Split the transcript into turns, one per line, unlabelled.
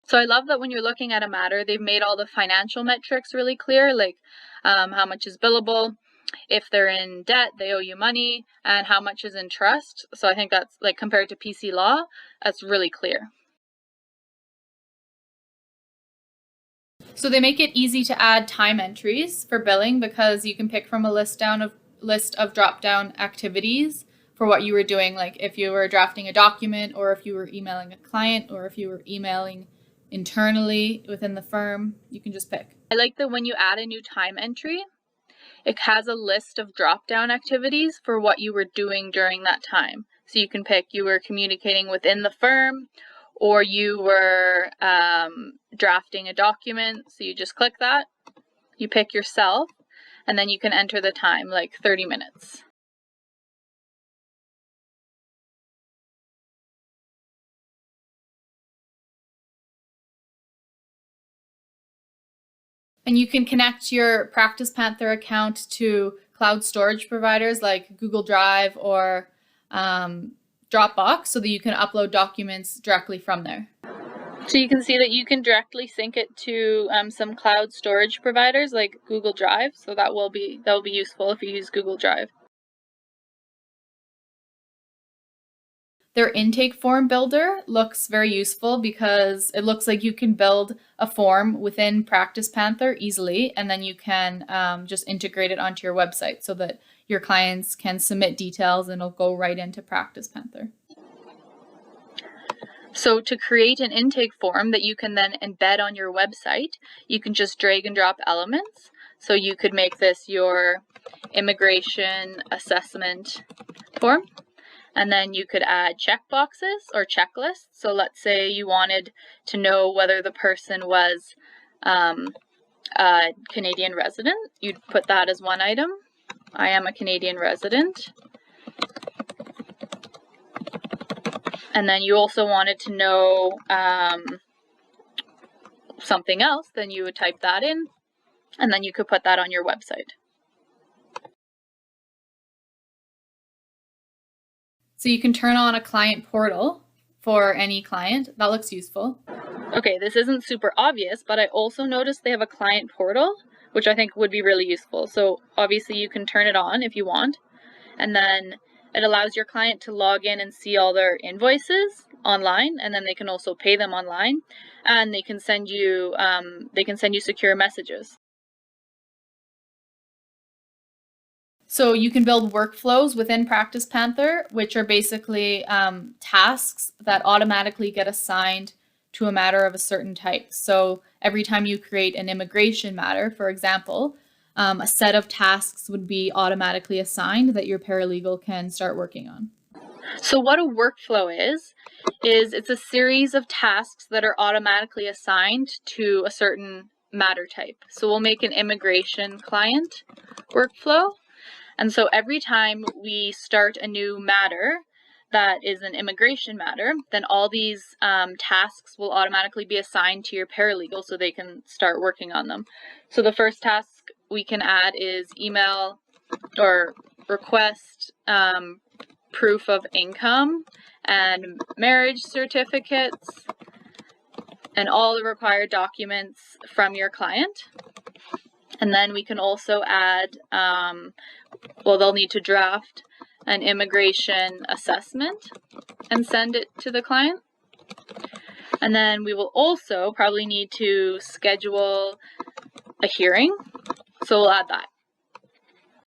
So I love that when you're looking at a matter, they've made all the financial metrics really clear, like how much is billable, if they're in debt, they owe you money, and how much is in trust. So I think that's, like, compared to PC law, that's really clear. So they make it easy to add time entries for billing because you can pick from a list of drop-down activities for what you were doing, like if you were drafting a document, or if you were emailing a client, or if you were emailing internally within the firm. You can just pick. I like that when you add a new time entry, it has a list of drop-down activities for what you were doing during that time. So you can pick, you were communicating within the firm, or you were drafting a document. So you just click that, you pick yourself, and then you can enter the time, like 30 minutes. And you can connect your Practice Panther account to cloud storage providers like Google Drive or Dropbox so that you can upload documents directly from there. So you can see that you can directly sync it to some cloud storage providers like Google Drive. So that will be useful if you use Google Drive. Their intake form builder looks very useful because it looks like you can build a form within Practice Panther easily, and then you can just integrate it onto your website so that your clients can submit details and it'll go right into Practice Panther. So to create an intake form that you can then embed on your website, you can just drag and drop elements. So you could make this your immigration assessment form. And then you could add checkboxes or checklists. So let's say you wanted to know whether the person was a Canadian resident. You'd put that as one item. I am a Canadian resident. And then you also wanted to know something else, then you would type that in, and then you could put that on your website. So you can turn on a client portal for any client. That looks useful. Okay, this isn't super obvious, but I also noticed they have a client portal, which I think would be really useful. So obviously you can turn it on if you want, and then it allows your client to log in and see all their invoices online, and then they can also pay them online, and they can send you secure messages. So you can build workflows within Practice Panther, which are basically tasks that automatically get assigned to a matter of a certain type. So every time you create an immigration matter, for example, a set of tasks would be automatically assigned that your paralegal can start working on. So what a workflow is it's a series of tasks that are automatically assigned to a certain matter type. So we'll make an immigration client workflow. And so every time we start a new matter that is an immigration matter, then all these tasks will automatically be assigned to your paralegal so they can start working on them. So the first task we can add is email or request proof of income and marriage certificates and all the required documents from your client. And then we can also add, they'll need to draft an immigration assessment and send it to the client. And then we will also probably need to schedule a hearing. So we'll add that.